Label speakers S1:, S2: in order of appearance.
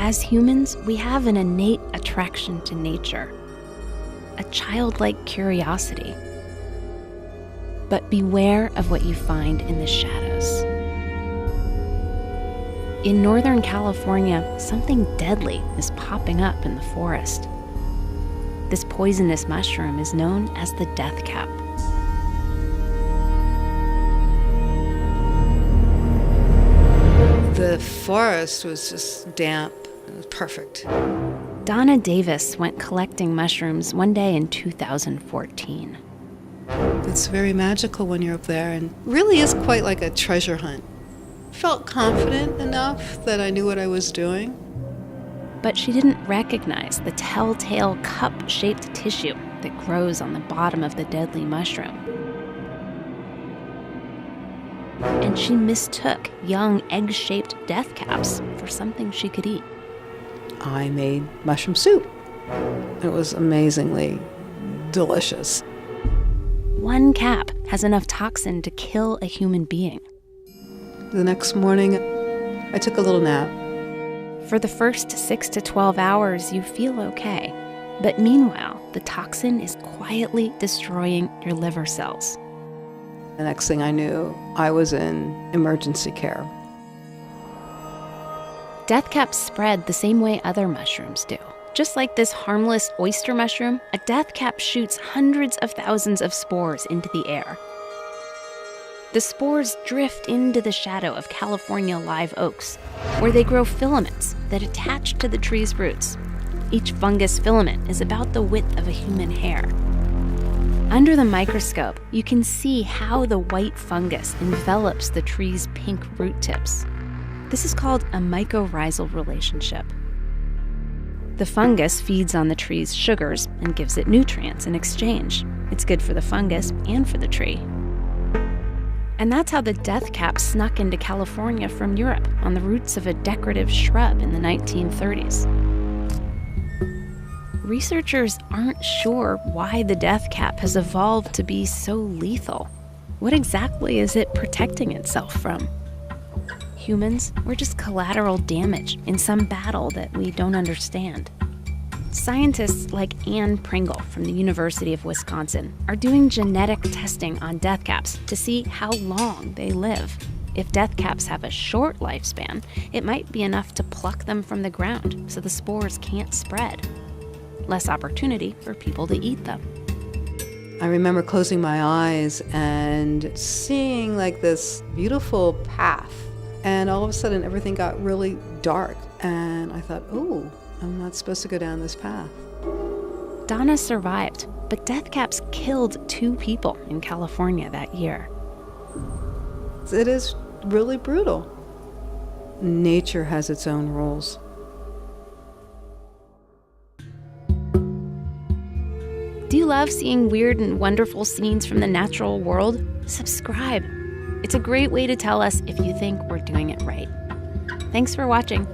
S1: As humans, we have an innate attraction to nature, a childlike curiosity. But beware of what you find in the shadows. In Northern California, something deadly is popping up in the forest. This poisonous mushroom is known as the death cap.
S2: The forest was just damp. It was perfect.
S1: Donna Davis went collecting mushrooms one day in 2014.
S2: It's very magical when you're up there, and really is quite like a treasure hunt. Felt confident enough that I knew what I was doing.
S1: But she didn't recognize the telltale cup-shaped tissue that grows on the bottom of the deadly mushroom. And she mistook young egg-shaped death caps for something she could eat.
S2: I made mushroom soup. It was amazingly delicious.
S1: One cap has enough toxin to kill a human being.
S2: The next morning, I took a little nap.
S1: For the first 6 to 12 hours, you feel okay. But meanwhile, the toxin is quietly destroying your liver cells.
S2: The next thing I knew, I was in emergency care.
S1: Death caps spread the same way other mushrooms do. Just like this harmless oyster mushroom, a death cap shoots hundreds of thousands of spores into the air. The spores drift into the shadow of California live oaks, where they grow filaments that attach to the tree's roots. Each fungus filament is about the width of a human hair. Under the microscope, you can see how the white fungus envelops the tree's pink root tips. This is called a mycorrhizal relationship. The fungus feeds on the tree's sugars and gives it nutrients in exchange. It's good for the fungus and for the tree. And that's how the death cap snuck into California from Europe on the roots of a decorative shrub in the 1930s. Researchers aren't sure why the death cap has evolved to be so lethal. What exactly is it protecting itself from? Humans, we're just collateral damage in some battle that we don't understand. Scientists like Anne Pringle from the University of Wisconsin are doing genetic testing on death caps to see how long they live. If death caps have a short lifespan, it might be enough to pluck them from the ground so the spores can't spread. Less opportunity for people to eat them.
S2: I remember closing my eyes and seeing like this beautiful path. And all of a sudden, everything got really dark. And I thought, oh, I'm not supposed to go down this path.
S1: Donna survived, but death caps killed 2 people in California that year.
S2: It is really brutal. Nature has its own rules.
S1: Do you love seeing weird and wonderful scenes from the natural world? Subscribe. It's a great way to tell us if you think we're doing it right. Thanks for watching.